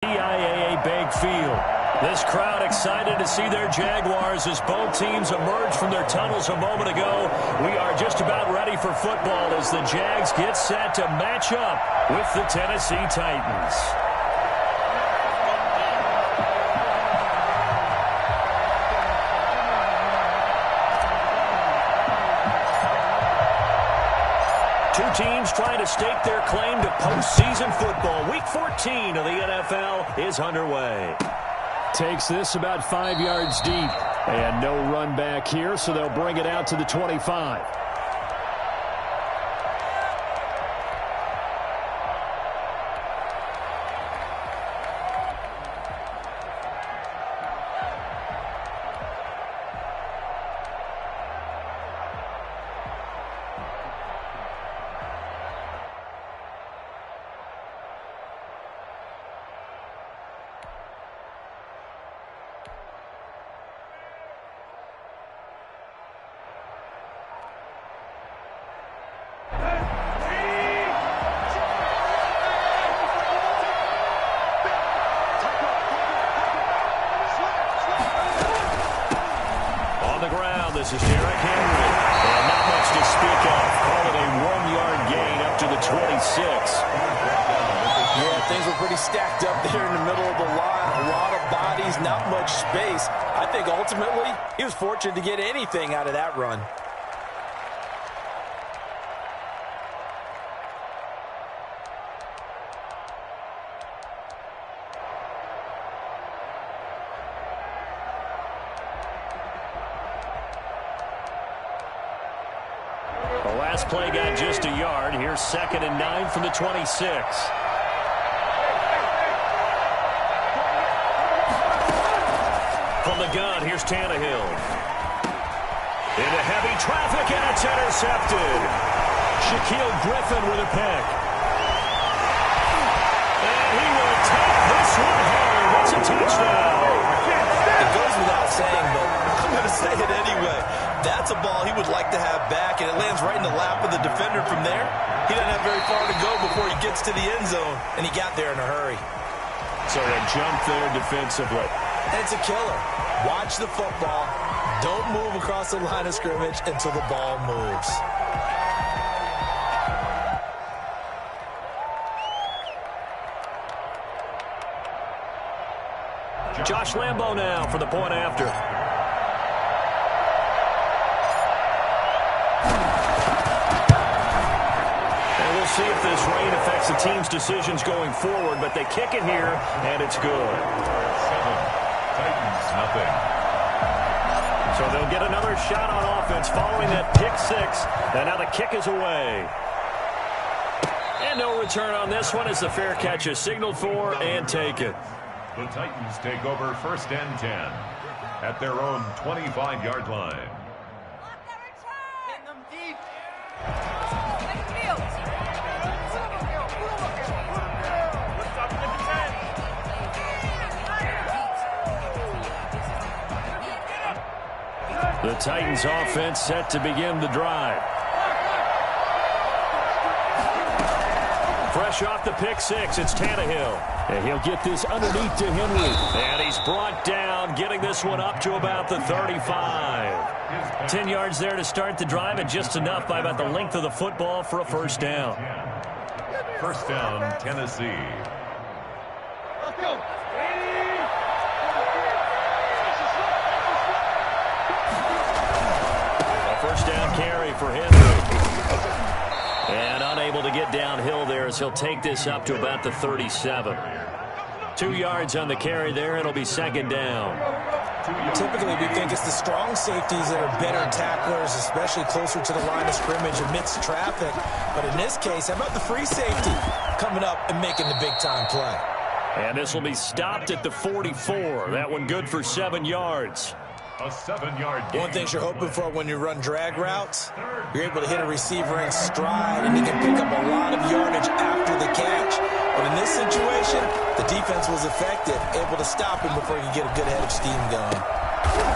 TIAA Bank Field. This crowd excited to see their Jaguars as both teams emerge from their tunnels a moment ago. We are just about ready for football as the Jags get set to match up with the Tennessee Titans. Two teams trying to stake their claim to postseason football. Week 14 of the NFL is underway. Takes this about 5 yards deep. And no run back here, so they'll bring it out to the 25. This is Derrick Henry. And not much to speak of. Call it a 1-yard gain up to the 26. Yeah, things were pretty stacked up there in the middle of the line. A lot of bodies, not much space. I think ultimately he was fortunate to get anything out of that run. The last play got just a yard. Here's 2nd and 9 from the 26. From the gun, here's Tannehill. Into heavy traffic, and it's intercepted. Shaquille Griffin with a pick. And he will take this one home. It's a touchdown. It goes without saying, but I'm going to say it anyway. That's a ball he would like to have back, and it lands right in the lap of the defender from there. He doesn't have very far to go before he gets to the end zone, and he got there in a hurry. So a jump there defensively. And it's a killer. Watch the football. Don't move across the line of scrimmage until the ball moves. Josh Lambo now for the point after. And we'll see if this rain affects the team's decisions going forward, but they kick it here, and it's good. 7, Titans nothing. So they'll get another shot on offense following that pick six, and now the kick is away. And no return on this one as the fair catch is signaled for and taken. The Titans take over 1st and 10 at their own 25-yard line. The Titans offense set to begin the drive. Fresh off the pick six, it's Tannehill. And he'll get this underneath to Henry. And he's brought down, getting this one up to about the 35. 10 yards there to start the drive, and just enough by about the length of the football for a first down. 1st down, Tennessee. A first down carry for Henry. And unable to get downhill there as he'll take this up to about the 37. 2 yards on the carry there. It'll be 2nd down. Typically, we think it's the strong safeties that are better tacklers, especially closer to the line of scrimmage amidst traffic. But in this case, how about the free safety coming up and making the big-time play? And this will be stopped at the 44. That one good for 7 yards. A 7-yard gain. One thing you're hoping for when you run drag routes, you're able to hit a receiver in stride, and he can pick up a lot of yardage after the catch. But in this situation, the defense was effective, able to stop him before he could get a good head of steam going.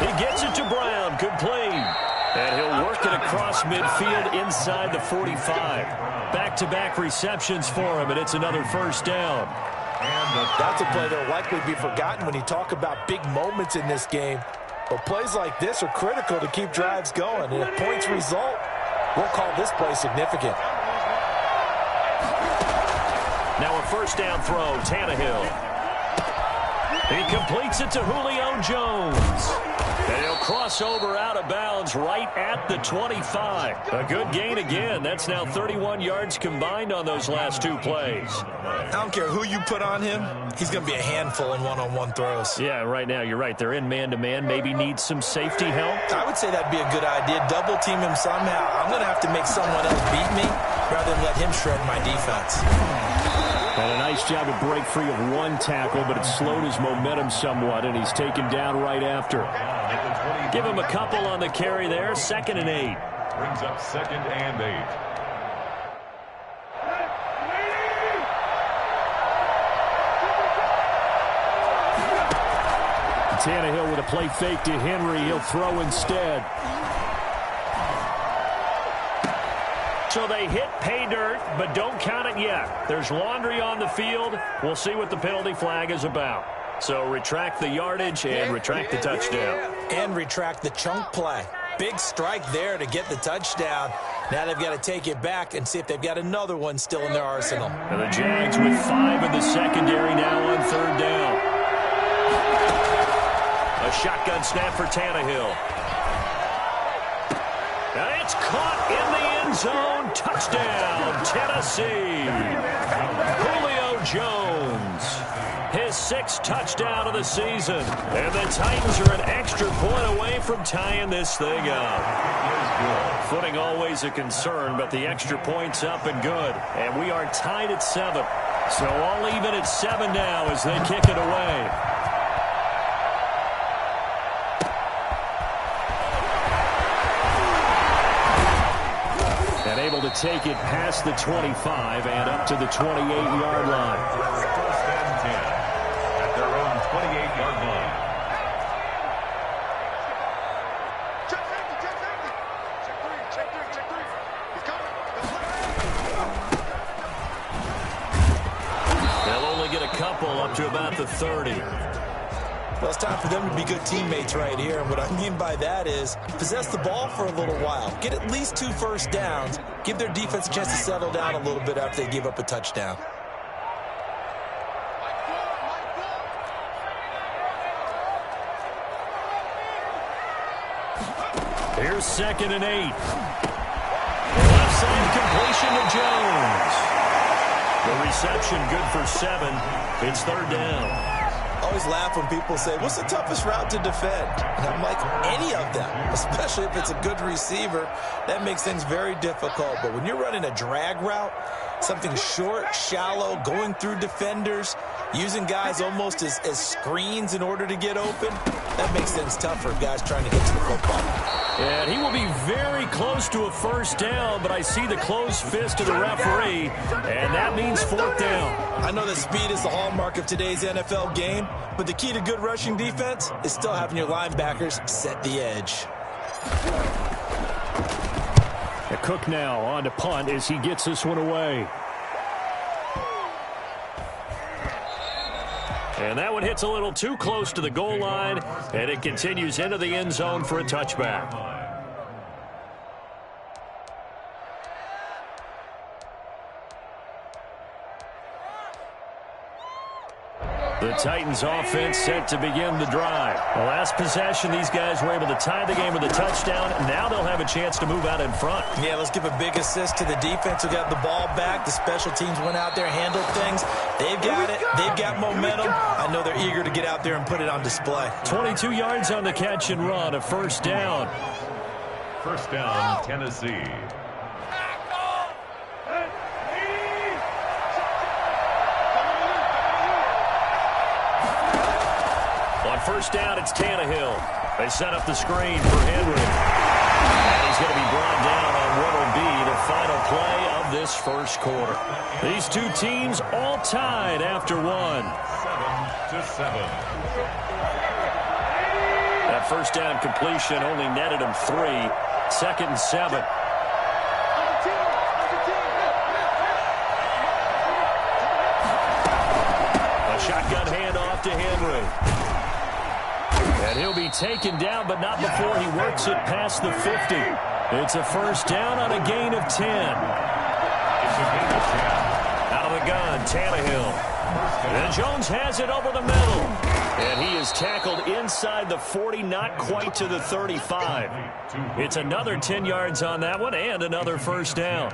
He gets it to Brown. Good play. And he'll work it across midfield inside the 45. Back-to-back receptions for him, and it's another first down. That's a play that will likely be forgotten when you talk about big moments in this game. But plays like this are critical to keep drives going. And if points result, we'll call this play significant. Now a first down throw, Tannehill. He completes it to Julio Jones. And he'll cross over out of bounds right at the 25. A good gain again. That's now 31 yards combined on those last two plays. I don't care who you put on him. He's going to be a handful in one-on-one throws. Yeah, right now you're right. They're in man-to-man. Maybe need some safety help. I would say that'd be a good idea. Double team him somehow. I'm going to have to make someone else beat me rather than let him shred my defense. And a nice job to break free of one tackle, but it slowed his momentum somewhat, and he's taken down right after. Give him a couple on the carry there. 2nd and 8. Brings up 2nd and 8. Tannehill with a play fake to Henry. He'll throw instead. So they hit pay dirt, but don't count it yet. There's laundry on the field. We'll see what the penalty flag is about. So retract the yardage and retract the touchdown. And retract the chunk play. Big strike there to get the touchdown. Now they've got to take it back and see if they've got another one still in their arsenal. And the Jags with 5 in the secondary now on 3rd down. A shotgun snap for Tannehill. And it's caught in the end zone. Touchdown, Tennessee. Julio Jones. His 6th touchdown of the season. And the Titans are an extra point away from tying this thing up. Footing always a concern, but the extra point's up and good. And we are tied at 7. So all even at 7 now as they kick it away. And able to take it past the 25 and up to the 28-yard line. 1st and 10 at their own 28-yard line. They'll only get a couple up to about the 30. Well, it's time for them to be good teammates right here. And what I mean by that is possess the ball for a little while. Get at least 2 first downs. Give their defense a chance to settle down a little bit after they give up a touchdown. Here's 2nd and 8. Left side completion to Jones. The reception good for 7. It's 3rd down. I always laugh when people say, what's the toughest route to defend? And I'm like, any of them, especially if it's a good receiver. That makes things very difficult. But when you're running a drag route, something short, shallow, going through defenders, using guys almost as screens in order to get open, that makes things tough for guys trying to get to the football. And he will be very close to a first down, but I see the closed fist of the referee, and that means 4th down. I know that speed is the hallmark of today's NFL game, but the key to good rushing defense is still having your linebackers set the edge. Cook now on to punt as he gets this one away. And that one hits a little too close to the goal line, and it continues into the end zone for a touchback. The Titans offense set to begin the drive. The last possession, these guys were able to tie the game with a touchdown. Now they'll have a chance to move out in front. Yeah, let's give a big assist to the defense who got the ball back. The special teams went out there, handled things. They've got it. They've got momentum. I know they're eager to get out there and put it on display. 22 yards on the catch and run, a first down. 1st down, Tennessee. On first down, it's Tannehill. They set up the screen for Henry. And he's going to be brought down on what will be the final play of this first quarter. These two teams all tied after 1. 7-7. That first down completion only netted him 3. 2nd and 7. to Henry. And he'll be taken down, but not before he works it past the 50. It's a first down on a gain of 10. Out of the gun, Tannehill. And Jones has it over the middle. And he is tackled inside the 40, not quite to the 35. It's another 10 yards on that one and another first down.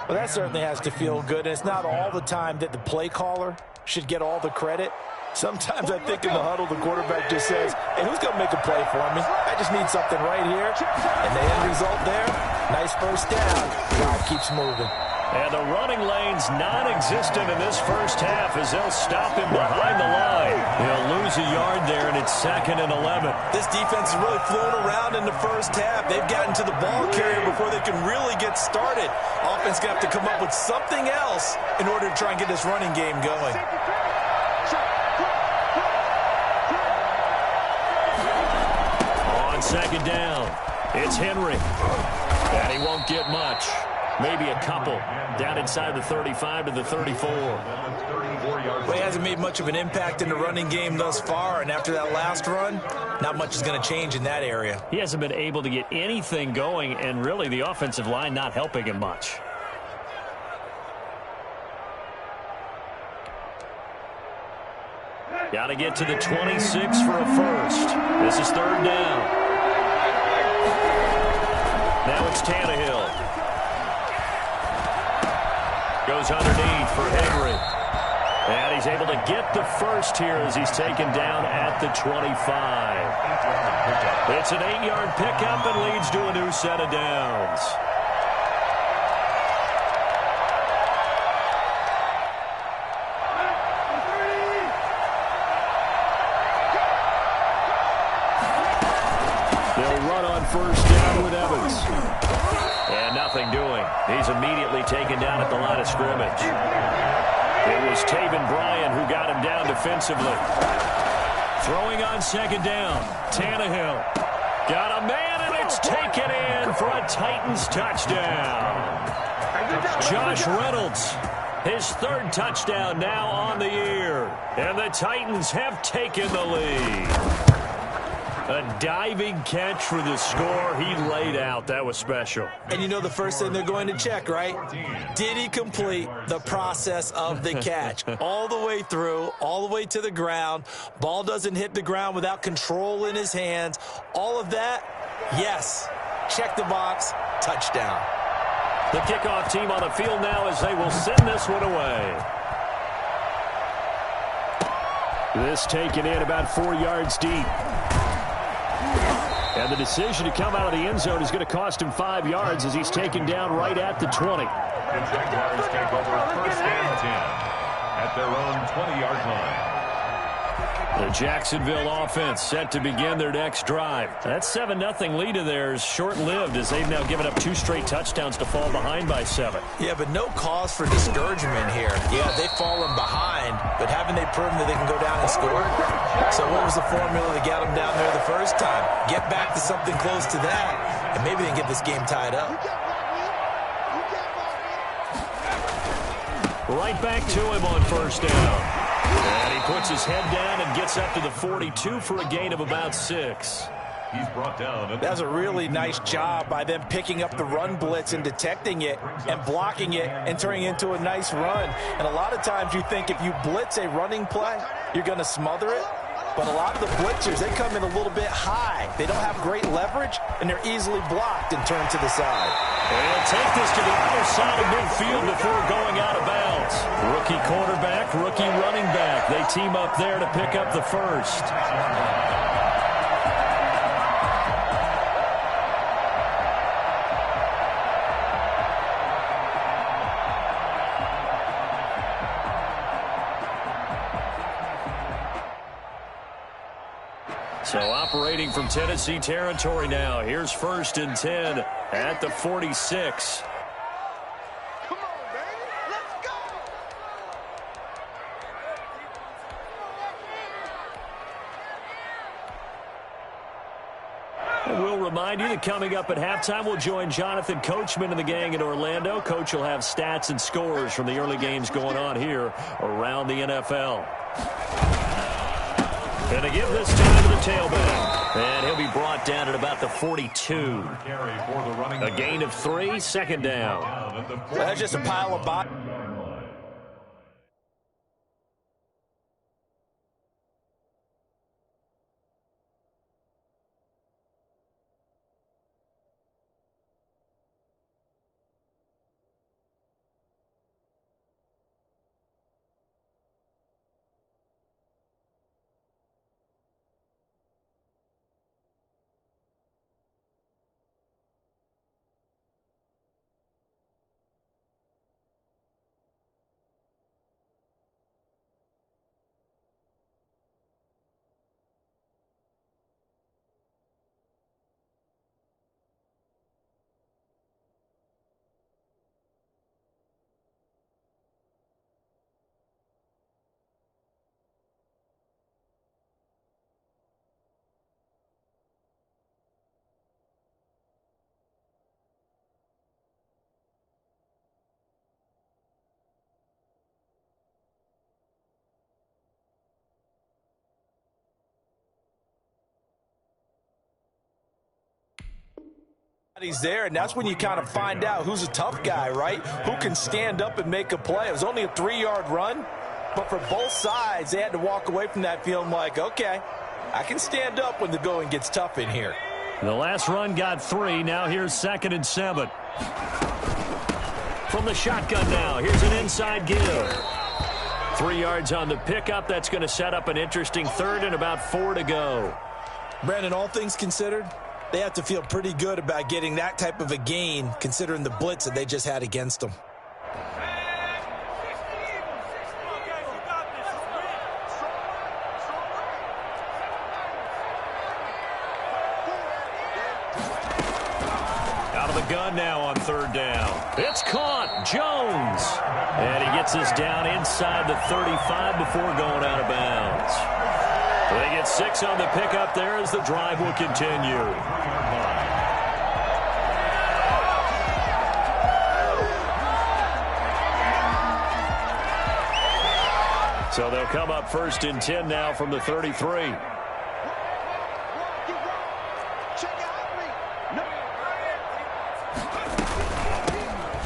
Well, that certainly has to feel good. And it's not all the time that the play caller should get all the credit. Sometimes I think in the huddle, the quarterback just says, hey, who's going to make a play for me? I just need something right here. And the end result there, nice first down. Drive keeps moving. And the running lane's non-existent in this first half as they'll stop him behind the line. He'll lose a yard there, and it's 2nd and 11. This defense has really flown around in the first half. They've gotten to the ball carrier before they can really get started. Offense going to have to come up with something else in order to try and get this running game going. On 2nd down, it's Henry. And he won't get much. Maybe a couple. Down inside the 35 to the 34. Well, he hasn't made much of an impact in the running game thus far, and after that last run, not much is going to change in that area. He hasn't been able to get anything going, and really the offensive line not helping him much. Got to get to the 26 for a first. This is 3rd down. Now it's Tannehill. Goes underneath for Henry. And he's able to get the first here as he's taken down at the 25. It's an 8-yard pickup and leads to a new set of downs. They'll run on first down with Evans. And nothing doing. He's immediately taken down at the line of scrimmage. It was Taven Bryan who got him down defensively. Throwing on 2nd down. Tannehill. Got a man, and it's taken in for a Titans touchdown. Josh Reynolds, his 3rd touchdown now on the year. And the Titans have taken the lead. A diving catch for the score. He laid out. That was special. And you know the first thing they're going to check, right? Did he complete the process of the catch? All the way through, all the way to the ground. Ball doesn't hit the ground without control in his hands. All of that, yes. Check the box. Touchdown. The kickoff team on the field now as they will send this one away. This taken in about 4 yards deep. And the decision to come out of the end zone is going to cost him 5 yards as he's taken down right at the 20. The Jaguars take over 1st and 10 at their own 20-yard line. The Jacksonville offense set to begin their next drive. That 7-0 lead of theirs short-lived as they've now given up 2 straight touchdowns to fall behind by 7. Yeah, but no cause for discouragement here. Yeah, they've fallen behind, but haven't they proven that they can go down and score? So what was the formula that got them down there the first time? Get back to something close to that, and maybe they can get this game tied up. Right back to him on first down. And he puts his head down and gets up to the 42 for a gain of about 6. He's brought down. That was a really nice job by them picking up the run blitz and detecting it and blocking it and turning it into a nice run. And a lot of times you think if you blitz a running play, you're going to smother it. But a lot of the blitzers, they come in a little bit high. They don't have great leverage, and they're easily blocked and turned to the side. And he'll take this to the other side of midfield before going out of bounds. Rookie quarterback, rookie running back. They team up there to pick up the first. So operating from Tennessee territory now. Here's 1st and 10 at the 46. Come on, baby. Let's go. And we'll remind you that coming up at halftime, we'll join Jonathan Coachman and the gang in Orlando. Coach will have stats and scores from the early games going on here around the NFL. And they give this time to the tailback. And he'll be brought down at about the 42. A gain of 3, second down. That's just a pile of bodies. He's there, and that's when you kind of find out who's a tough guy, right? Who can stand up and make a play. It was only a 3-yard run, but for both sides, they had to walk away from that feeling like, okay, I can stand up when the going gets tough in here. The last run got 3. Now here's 2nd and 7. From the shotgun now, here's an inside give. 3 yards on the pickup. That's going to set up an interesting 3rd and about 4 to go. Brandon, all things considered, they have to feel pretty good about getting that type of a gain considering the blitz that they just had against them. Out of the gun now on 3rd down. It's caught. Jones. And he gets this down inside the 35 before going out of bounds. They get 6 on the pickup there as the drive will continue. So they'll come up 1st and 10 now from the 33.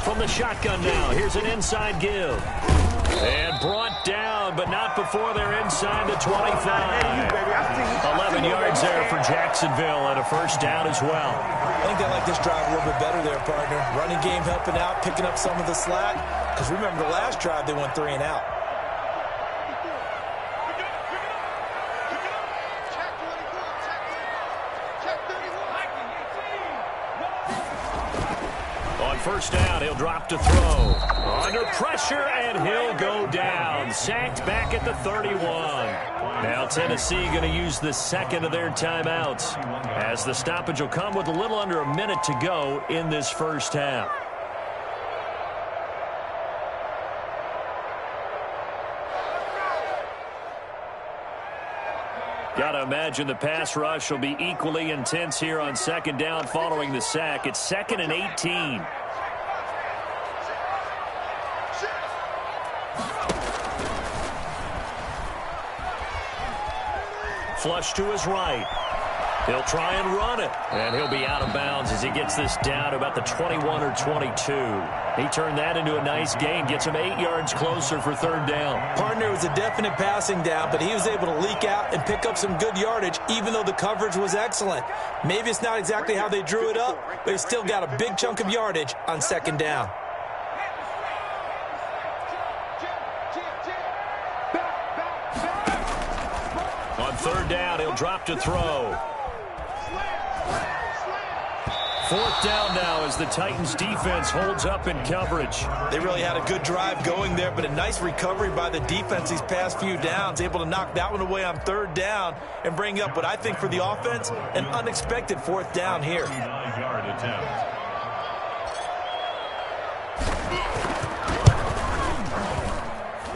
From the shotgun now, here's an inside give. And brought down, but not before they're inside the 25. 11 yards there for Jacksonville and a 1st down as well. I think they like this drive a little bit better there, partner. Running game helping out, picking up some of the slack. Because remember the last drive, they went 3 and out. On 1st down, he'll drop to throw. Under pressure, and he'll go down. Sacked back at the 31. Now Tennessee going to use the 2nd of their timeouts, as the stoppage will come with a little under a minute to go in this 1st half. Got to imagine the pass rush will be equally intense here on 2nd down following the sack. It's 2nd and 18. Flush to his right. He'll try and run it. And he'll be out of bounds as he gets this down about the 21 or 22. He turned that into a nice gain. Gets him 8 yards closer for 3rd down. Partner, was a definite passing down, but he was able to leak out and pick up some good yardage, even though the coverage was excellent. Maybe it's not exactly how they drew it up, but he still got a big chunk of yardage on 2nd down. On 3rd down, he'll drop to throw. 4th down now as the Titans defense holds up in coverage. They really had a good drive going there, but a nice recovery by the defense these past few downs, able to knock that one away on 3rd down and bring up what I think for the offense, an unexpected 4th down here. 9-yard attempt.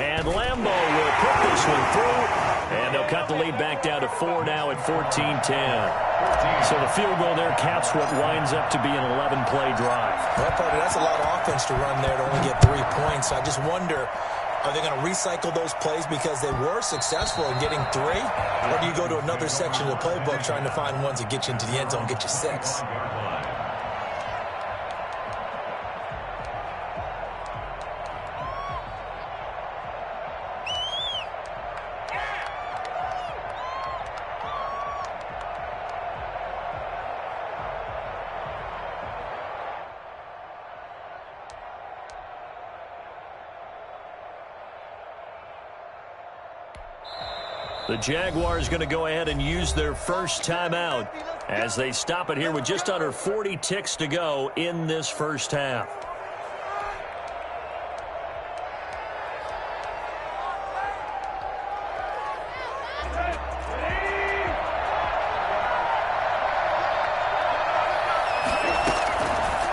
And Lambo will put this one through. And they'll cut the lead back down to 4 now at 14-10. So the field goal there caps what winds up to be an 11-play drive. Well, partner, that's a lot of offense to run there to only get 3 points. I just wonder Are they going to recycle those plays because they were successful in getting 3? Or do you go to another section of the playbook trying to find ones that get you into the end zone, get you 6? The Jaguars going to go ahead and use their first timeout as they stop it here with just under 40 ticks to go in this first half.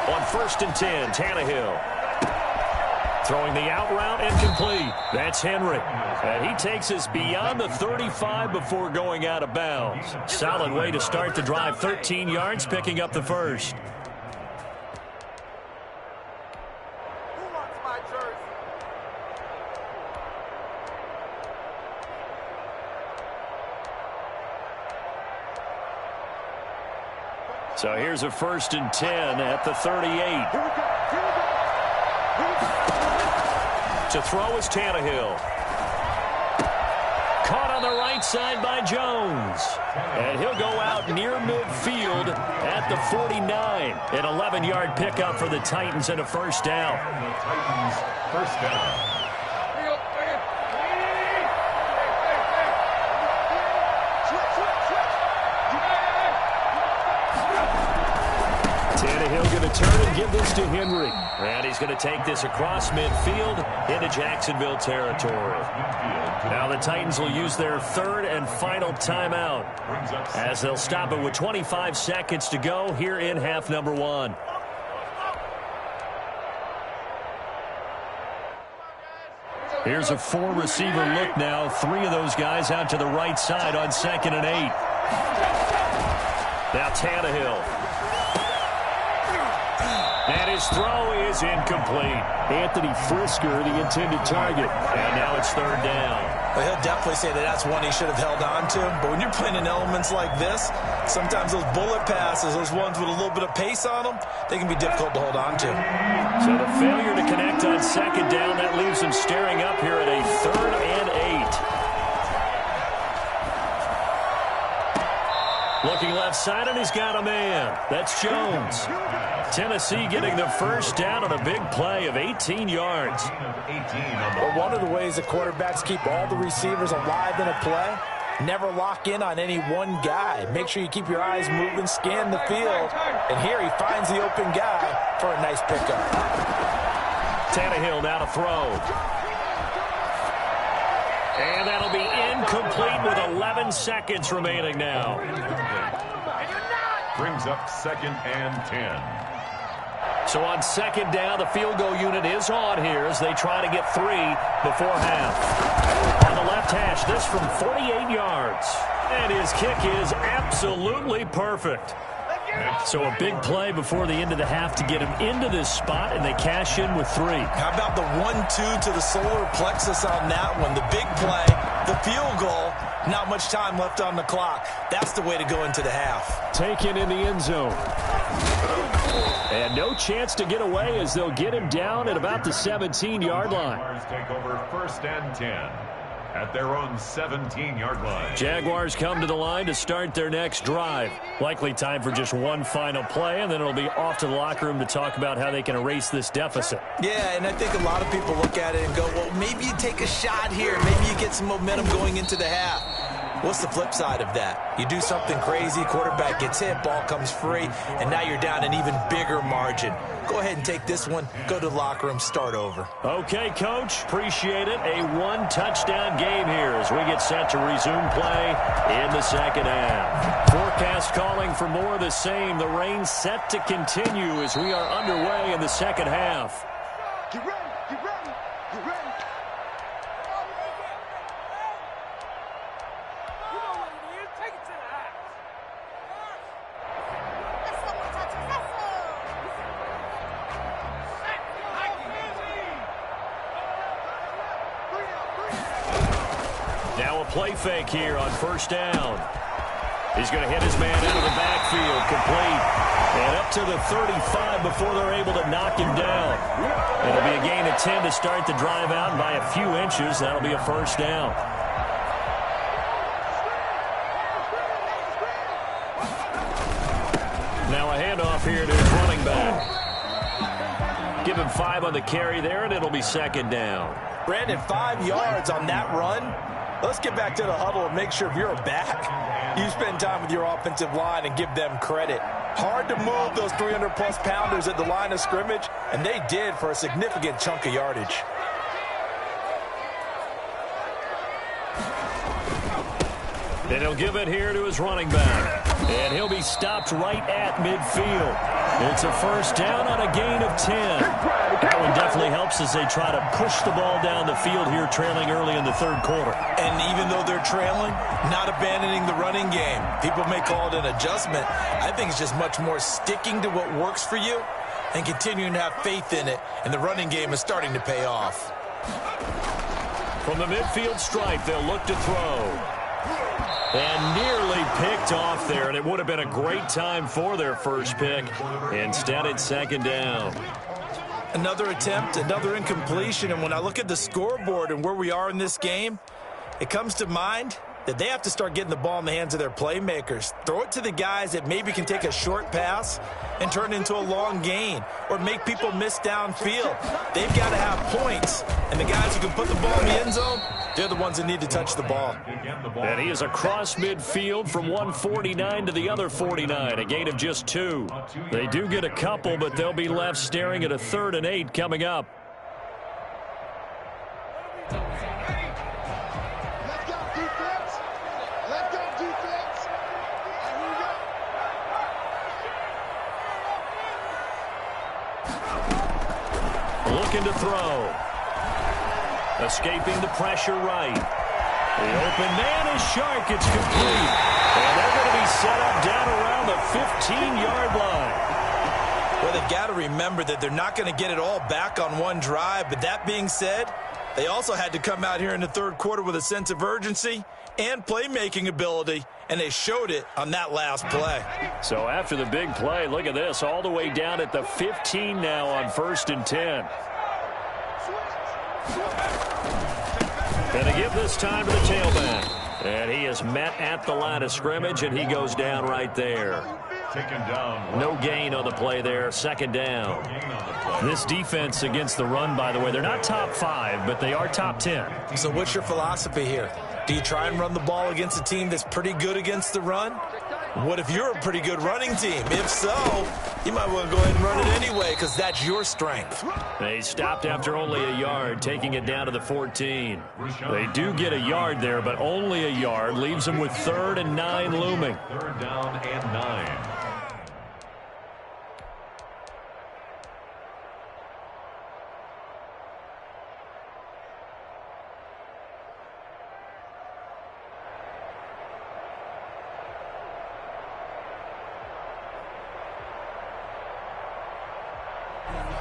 On 1st and 10, Tannehill. Throwing the out route incomplete. That's Henry. And he takes us beyond the 35 before going out of bounds. Solid way to start the drive. 13 yards, picking up the first. Who wants my jersey? So here's a 1st and 10 at the 38. To throw is Tannehill. Caught on the right side by Jones. And he'll go out near midfield at the 49. An 11-yard pickup for the Titans and a first down. The Titans, first down. Tannehill going to turn and give this to Henry. And he's going to take this across midfield into Jacksonville territory. Now the Titans will use their third and final timeout as they'll stop it with 25 seconds to go here in half number 1. Here's a 4-receiver look now. 3 of those guys out to the right side on 2nd and 8. Now Tannehill. And his throw is incomplete. Anthony Frisker, the intended target. And now it's 3rd down. Well, he'll definitely say that that's one he should have held on to. But when you're playing in elements like this, sometimes those bullet passes, those ones with a little bit of pace on them, they can be difficult to hold on to. So the failure to connect on 2nd down, that leaves him staring up here at a 3rd and 8. Looking left side, and he's got a man. That's Jones. Tennessee getting the first down on a big play of 18 yards. Well, one of the ways the quarterbacks keep all the receivers alive in a play, never lock in on any one guy. Make sure you keep your eyes moving, scan the field, and here he finds the open guy for a nice pickup. Tannehill now to throw. And that'll be incomplete with 11 seconds remaining now. Brings up 2nd and 10. So on 2nd down, the field goal unit is on here as they try to get 3 before half. On the left hash, this from 48 yards. And his kick is absolutely perfect. So a big play before the end of the half to get him into this spot, and they cash in with 3. How about the 1-2 to the solar plexus on that one? The big play, the field goal, not much time left on the clock. That's the way to go into the half. Taken in the end zone. And no chance to get away as they'll get him down at about the 17-yard line. Jaguars take over 1st and 10 at their own 17-yard line. Jaguars come to the line to start their next drive. Likely time for just one final play, and then it'll be off to the locker room to talk about how they can erase this deficit. Yeah, and I think a lot of people look at it and go, well, maybe you take a shot here. Maybe you get some momentum going into the half. What's the flip side of that? You do something crazy, quarterback gets hit, ball comes free, and now you're down an even bigger margin. Go ahead and take this one, go to the locker room, start over. Okay, Coach, appreciate it. A 1-touchdown game here as we get set to resume play in the 2nd half. Forecast calling for more of the same. The rain set to continue as we are underway in the 2nd half. Get ready, get ready, get ready. You know what it is. Take it to the house. play fake here on first down. He's going to hit his man out of the backfield, complete. And up to the 35 before they're able to knock him down. It'll be a gain of 10 to start the drive out, and by a few inches, that'll be a first down. Now a handoff here to his running back. Give him 5 on the carry there, and it'll be second down. Brandon, 5 yards on that run. Let's get back to the huddle and make sure if you're a back, you spend time with your offensive line and give them credit. Hard to move those 300-plus pounders at the line of scrimmage, and they did for a significant chunk of yardage. And he'll give it here to his running back. And he'll be stopped right at midfield. It's a first down on a gain of 10. That one definitely helps as they try to push the ball down the field here, trailing early in the third quarter. And even though they're trailing, not abandoning the running game. People may call it an adjustment. I think it's just much more sticking to what works for you and continuing to have faith in it. And the running game is starting to pay off. From the midfield stripe, they'll look to throw. And nearly picked off there, and it would have been a great time for their first pick. Instead, it's second down. Another attempt, another incompletion, and when I look at the scoreboard and where we are in this game, it comes to mind that they have to start getting the ball in the hands of their playmakers. Throw it to the guys that maybe can take a short pass and turn it into a long gain or make people miss downfield. They've got to have points, and the guys who can put the ball in the end zone, they're the ones that need to touch the ball. And he is across midfield from one 49 to the other 49, a gain of just 2. They do get a couple, but they'll be left staring at a 3rd and 8 coming up. Looking to throw. Escaping the pressure right. The open man is Shark. It's complete. And they're going to be set up down around the 15-yard line. Well, they've got to remember that they're not going to get it all back on one drive. But that being said, they also had to come out here in the third quarter with a sense of urgency and playmaking ability, and they showed it on that last play. So after the big play, look at this, all the way down at the 15 now on 1st and 10. And to give this time to the tailback. And he is met at the line of scrimmage, and he goes down right there. Taken down. No gain on the play there, second down. This defense against the run, by the way, they're not top 5, but they are top 10. So what's your philosophy here? Do you try and run the ball against a team that's pretty good against the run? What if you're a pretty good running team? If so, you might want to go ahead and run it anyway because that's your strength. They stopped after only a yard, taking it down to the 14. They do get a yard there, but only a yard. Leaves them with 3rd and 9 looming. 3rd down and 9.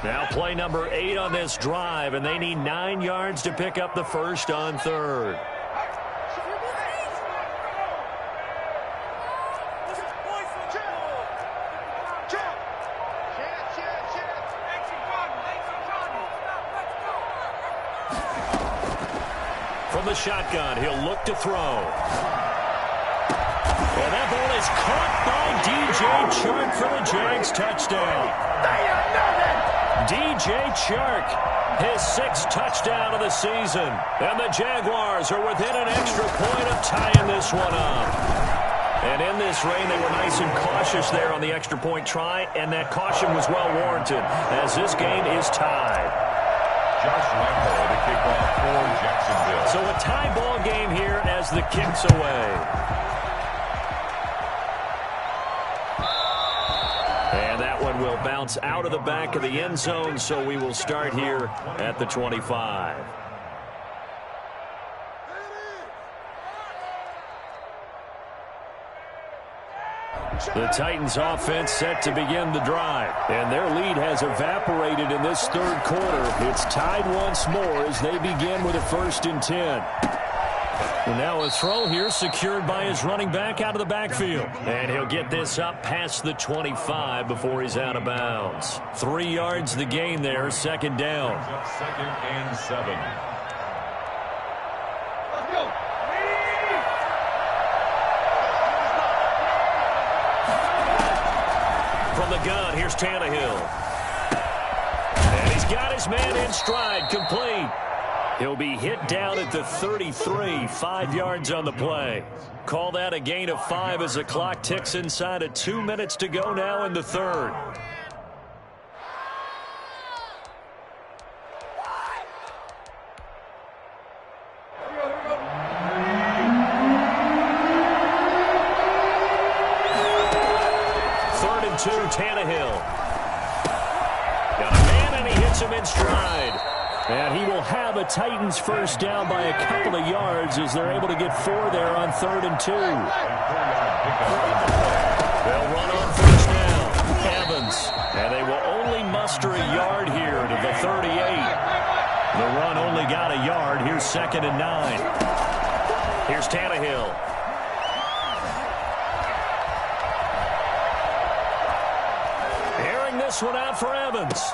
Now play number 8 on this drive, and they need 9 yards to pick up the first on 3rd. From the shotgun, he'll look to throw. And that ball is caught by DJ Chark for the Jags touchdown. DJ Chark, his 6th touchdown of the season. And the Jaguars are within an extra point of tying this one up. And in this rain, they were nice and cautious there on the extra point try, and that caution was well warranted as this game is tied. Josh Lambo, the kickoff for Jacksonville. So a tie ball game here as the kick's away. And that one will bounce out of the back of the end zone, so we will start here at the 25. The Titans offense set to begin the drive, and their lead has evaporated in this third quarter. It's tied once more as they begin with a 1st and 10. And now a throw here secured by his running back out of the backfield. And he'll get this up past the 25 before he's out of bounds. 3 yards the gain there, second down. Second and 7. Let's go. From the gun, here's Tannehill. And he's got his man in stride, complete. He'll be hit down at the 33, 5 yards on the play. Call that a gain of 5 as the clock ticks inside of 2 minutes to go now in the third. Third and 2, Tannehill. Got a man and he hits him in stride. And he will have a Titans first down by a couple of yards as they're able to get 4 there on 3rd and 2. They'll run on first down. Evans. And they will only muster a yard here to the 38. The run only got a yard. Here's 2nd and 9. Here's Tannehill. Airing this one out for Evans.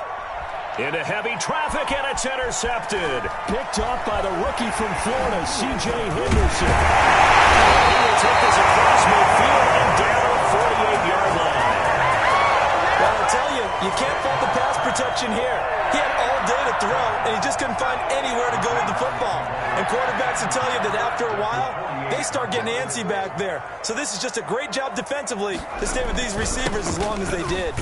Into heavy traffic, and it's intercepted. Picked off by the rookie from Florida, C.J. Henderson. He will take this across midfield and down to the 48-yard line. Well, I'll tell you, you can't fault the pass protection here. He had all day to throw, and he just couldn't find anywhere to go with the football. And quarterbacks will tell you that after a while, they start getting antsy back there. So this is just a great job defensively to stay with these receivers as long as they did.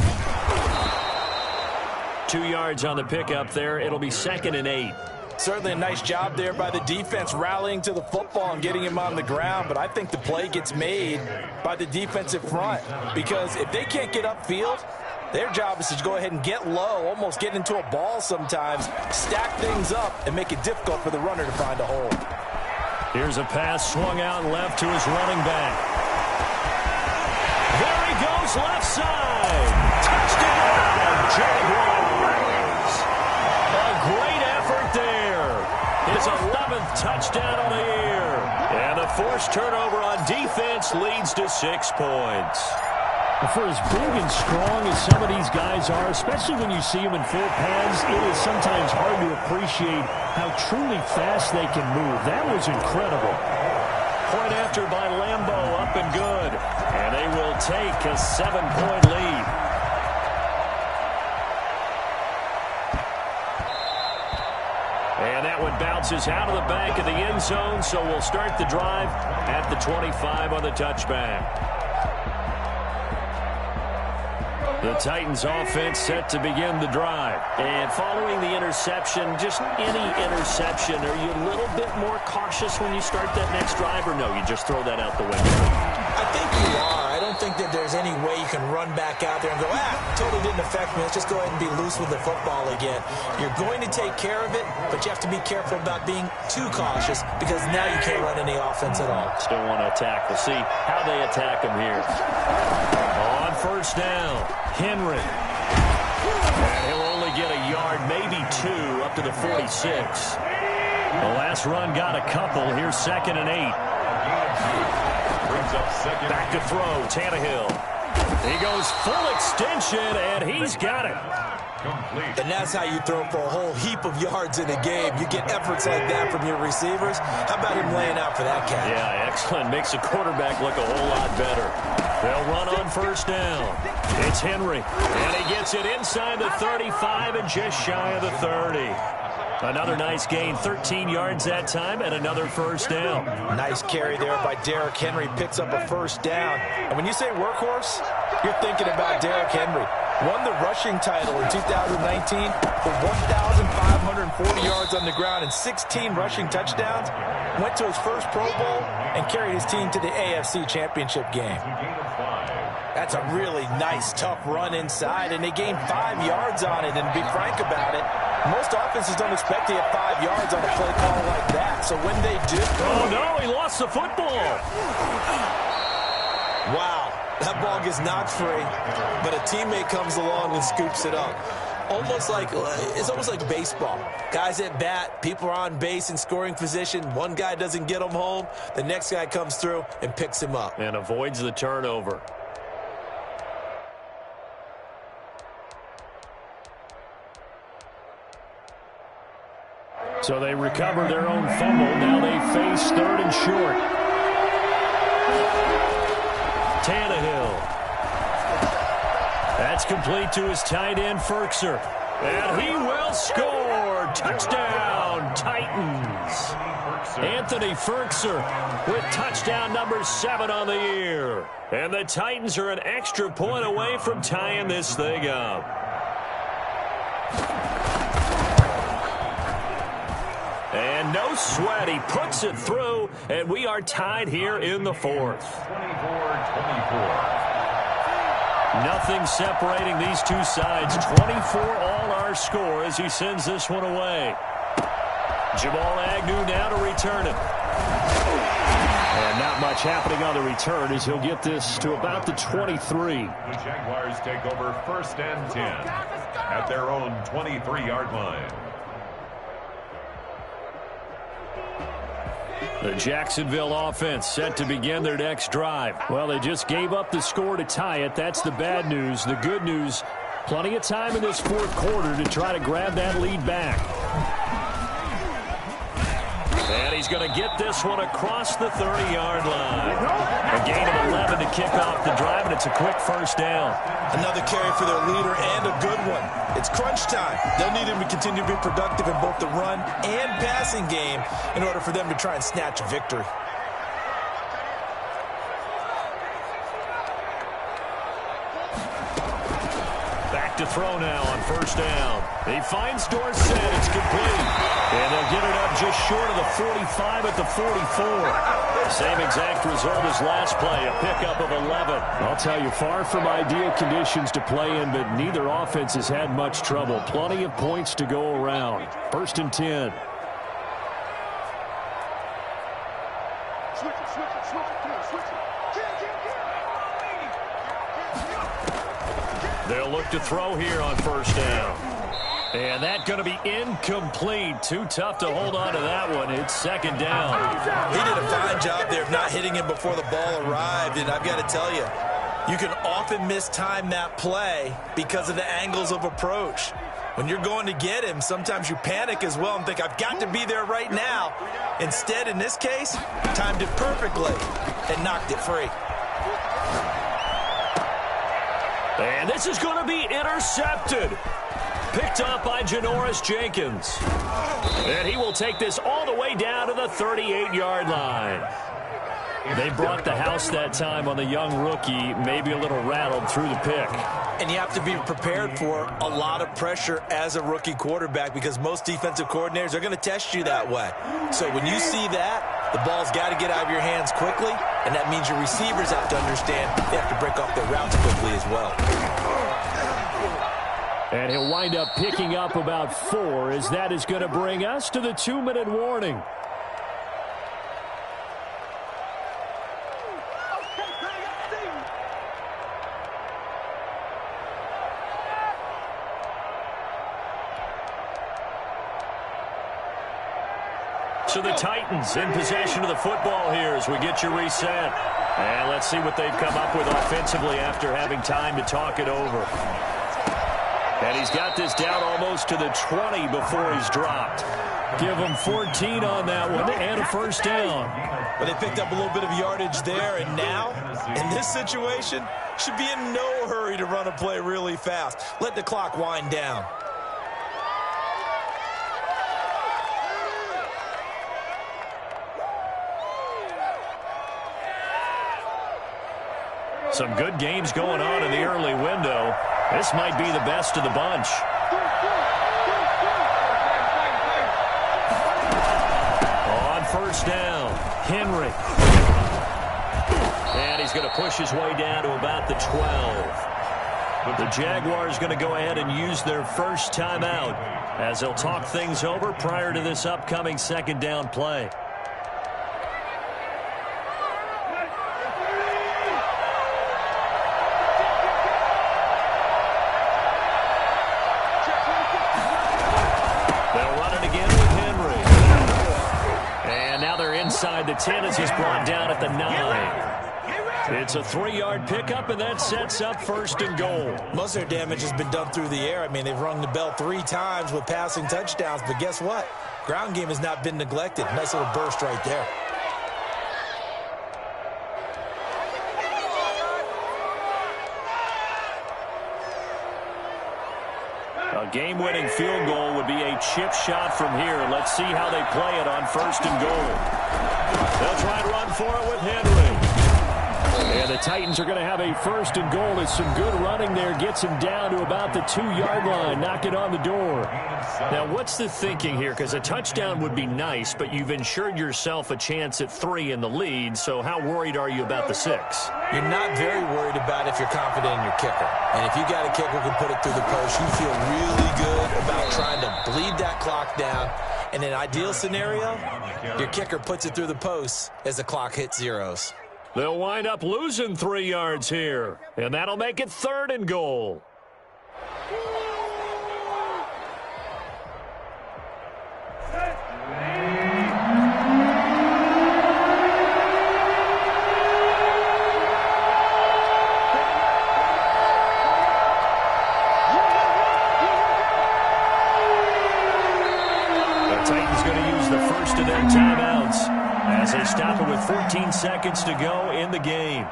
2 yards on the pickup there. It'll be 2nd and 8. Certainly a nice job there by the defense rallying to the football and getting him on the ground, but I think the play gets made by the defensive front because if they can't get upfield, their job is to go ahead and get low, almost get into a ball sometimes, stack things up, and make it difficult for the runner to find a hole. Here's a pass swung out left to his running back. There he goes left side. Touchdown, Jaguars. A great effort there. His 11th touchdown of the year. And a forced turnover on defense leads to 6 points. For as big and strong as some of these guys are, especially when you see them in full pads, it is sometimes hard to appreciate how truly fast they can move. That was incredible. Point after by Lambeau, up and good. And they will take a 7-point lead. And that one bounces out of the back of the end zone, so we'll start the drive at the 25 on the touchback. The Titans offense set to begin the drive. And following the interception, just any interception, are you a little bit more cautious when you start that next drive, or no, you just throw that out the window? I think you are. I don't think that there's any way you can run back out there and go, totally didn't affect me. Let's just go ahead and be loose with the football again. You're going to take care of it, but you have to be careful about being too cautious because now you can't run any offense at all. Still want to attack. We'll see how they attack him here. On first down, Henry. And he'll only get a yard, maybe 2, up to the 46. The last run got a couple. Here's 2nd and 8. Back to throw, Tannehill. He goes full extension, and he's got it. And that's how you throw for a whole heap of yards in a game. You get efforts like that from your receivers. How about him laying out for that catch? Yeah, excellent. Makes the quarterback look a whole lot better. They'll run on first down. It's Henry, and he gets it inside the 35 and just shy of the 30. Another nice gain, 13 yards that time, and another first down. Nice carry there by Derrick Henry. Picks up a first down. And when you say workhorse, you're thinking about Derrick Henry. Won the rushing title in 2019 for 1,540 yards on the ground and 16 rushing touchdowns. Went to his first Pro Bowl and carried his team to the AFC Championship game. That's a really nice, tough run inside, and they gained 5 yards on it. And to be frank about it, most offenses don't expect to get 5 yards on a play call like that. So when they do... Oh, no, he lost the football. Wow, that ball gets knocked free, but a teammate comes along and scoops it up. Almost like it's almost like baseball. Guys at bat, people are on base in scoring position. One guy doesn't get them home. The next guy comes through and picks him up. And avoids the turnover. So they recover their own fumble. Now they face 3rd and short. Tannehill. That's complete to his tight end, Firkser. And he will score. Touchdown, Titans. Anthony Firkser with touchdown number 7 on the year. And the Titans are an extra point away from tying this thing up. And no sweat, he puts it through, and we are tied here in the 4th. 24-24. Nothing separating these two sides. 24 all our score as he sends this one away. Jamal Agnew now to return it. And not much happening on the return as he'll get this to about the 23. The Jaguars take over 1st and 10 at their own 23-yard line. The Jacksonville offense set to begin their next drive. Well, they just gave up the score to tie it. That's the bad news. The good news, plenty of time in this 4th quarter to try to grab that lead back. And he's going to get this one across the 30-yard line. A gain of 11 to kick off the drive, and it's a quick first down. Another carry for their leader and a good one. It's crunch time. They'll need him to continue to be productive in both the run and passing game in order for them to try and snatch a victory. Back to throw now on first down. He finds Dorsett. It's complete. And they'll get it up just short of the 45 at the 44. Same exact result as last play, a pickup of 11. I'll tell you, far from ideal conditions to play in, but neither offense has had much trouble. Plenty of points to go around. 1st and 10. They'll look to throw here on first down. And that's going to be incomplete. Too tough to hold on to that one. It's 2nd down. He did a fine job there of not hitting him before the ball arrived. And I've got to tell you, you can often mistime that play because of the angles of approach. When you're going to get him, sometimes you panic as well and think, I've got to be there right now. Instead, in this case, timed it perfectly and knocked it free. And this is going to be intercepted. Picked up by Janoris Jenkins. And he will take this all the way down to the 38-yard line. They brought the house that time on the young rookie, maybe a little rattled through the pick. And you have to be prepared for a lot of pressure as a rookie quarterback because most defensive coordinators are going to test you that way. So when you see that, the ball's got to get out of your hands quickly, and that means your receivers have to understand they have to break off their routes quickly as well. And he'll wind up picking up about 4 as that is going to bring us to the 2-minute warning. So the Titans in possession of the football here as we get you reset. And let's see what they've come up with offensively after having time to talk it over. And he's got this down almost to the 20 before he's dropped. Give him 14 on that one and a first down. But they picked up a little bit of yardage there, and now, in this situation, should be in no hurry to run a play really fast. Let the clock wind down. Some good games going on in the early window. This might be the best of the bunch. On first down, Henry. And he's going to push his way down to about the 12. The Jaguars going to go ahead and use their first timeout as they'll talk things over prior to this upcoming 2nd down play. inside the 10 as he's brought down at the 9. It's a 3-yard pickup, and that sets up 1st and goal. Most of their damage has been done through the air. I mean, they've rung the bell 3 times with passing touchdowns, but guess what? Ground game has not been neglected. Nice little burst right there. A game-winning field goal would be a chip shot from here. Let's see how they play it on 1st and goal. They'll try and run for it with Henry. And the Titans are going to have a 1st and goal. As some good running there gets him down to about the 2-yard line. Knock it on the door. Now, what's the thinking here? Because a touchdown would be nice, but you've ensured yourself a chance at 3 in the lead. So how worried are you about the 6? You're not very worried about if you're confident in your kicker. And if you got a kicker who can put it through the post, you feel really good about trying to bleed that clock down. In an ideal scenario, your kicker puts it through the post as the clock hits zeros. They'll wind up losing 3 yards here, and that'll make it 3rd and goal. The Titans going to use the first of their timeouts as they stop it with 14 seconds to go in the game.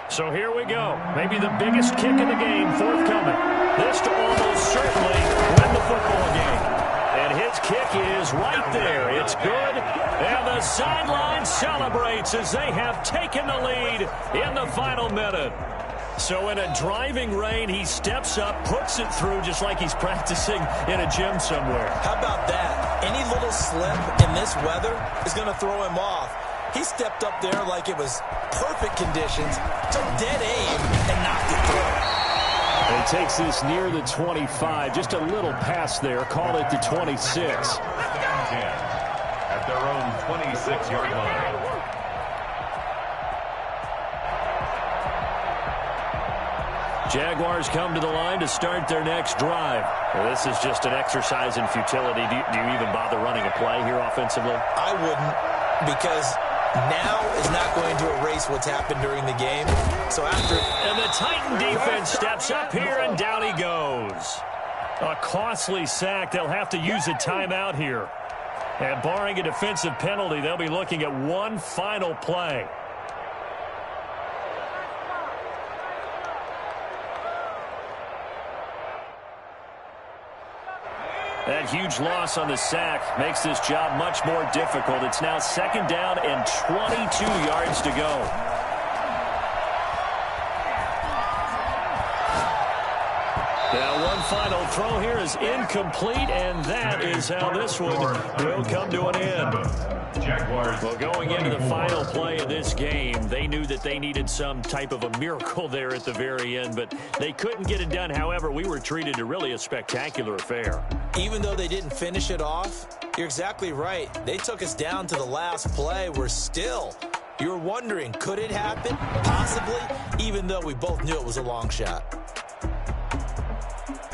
So here we go. Maybe the biggest kick in the game forthcoming. This to almost certainly win the football game. And his kick is right there. It's good. And the sideline celebrates as they have taken the lead in the final minute. So in a driving rain, he steps up, puts it through just like he's practicing in a gym somewhere. How about that? Any little slip in this weather is going to throw him off. He stepped up there like it was perfect conditions, took dead aim, and knocked it through. He takes this near the 25. Just a little pass there. Call it the 26. 10 at their own 26-yard line. Jaguars come to the line to start their next drive. Well, this is just an exercise in futility. Do you even bother running a play here offensively? I wouldn't, because now is not going to erase what's happened during the game. So after... And the Titan defense steps up here, and down he goes. A costly sack. They'll have to use a timeout here. And barring a defensive penalty, they'll be looking at one final play. That huge loss on the sack makes this job much more difficult. It's now 2nd down and 22 yards to go. Now one final throw here is incomplete, and that is how this one will come to an end. Well, going into the final play of this game, they knew that they needed some type of a miracle there at the very end, but they couldn't get it done. However, we were treated to really a spectacular affair. Even though they didn't finish it off, you're exactly right. They took us down to the last play. You're wondering, could it happen? Possibly, even though we both knew it was a long shot.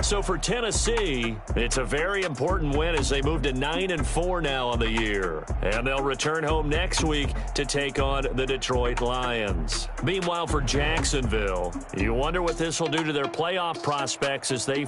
So for Tennessee, it's a very important win as they move to 9-4 now on the year. And they'll return home next week to take on the Detroit Lions. Meanwhile, for Jacksonville, you wonder what this will do to their playoff prospects as they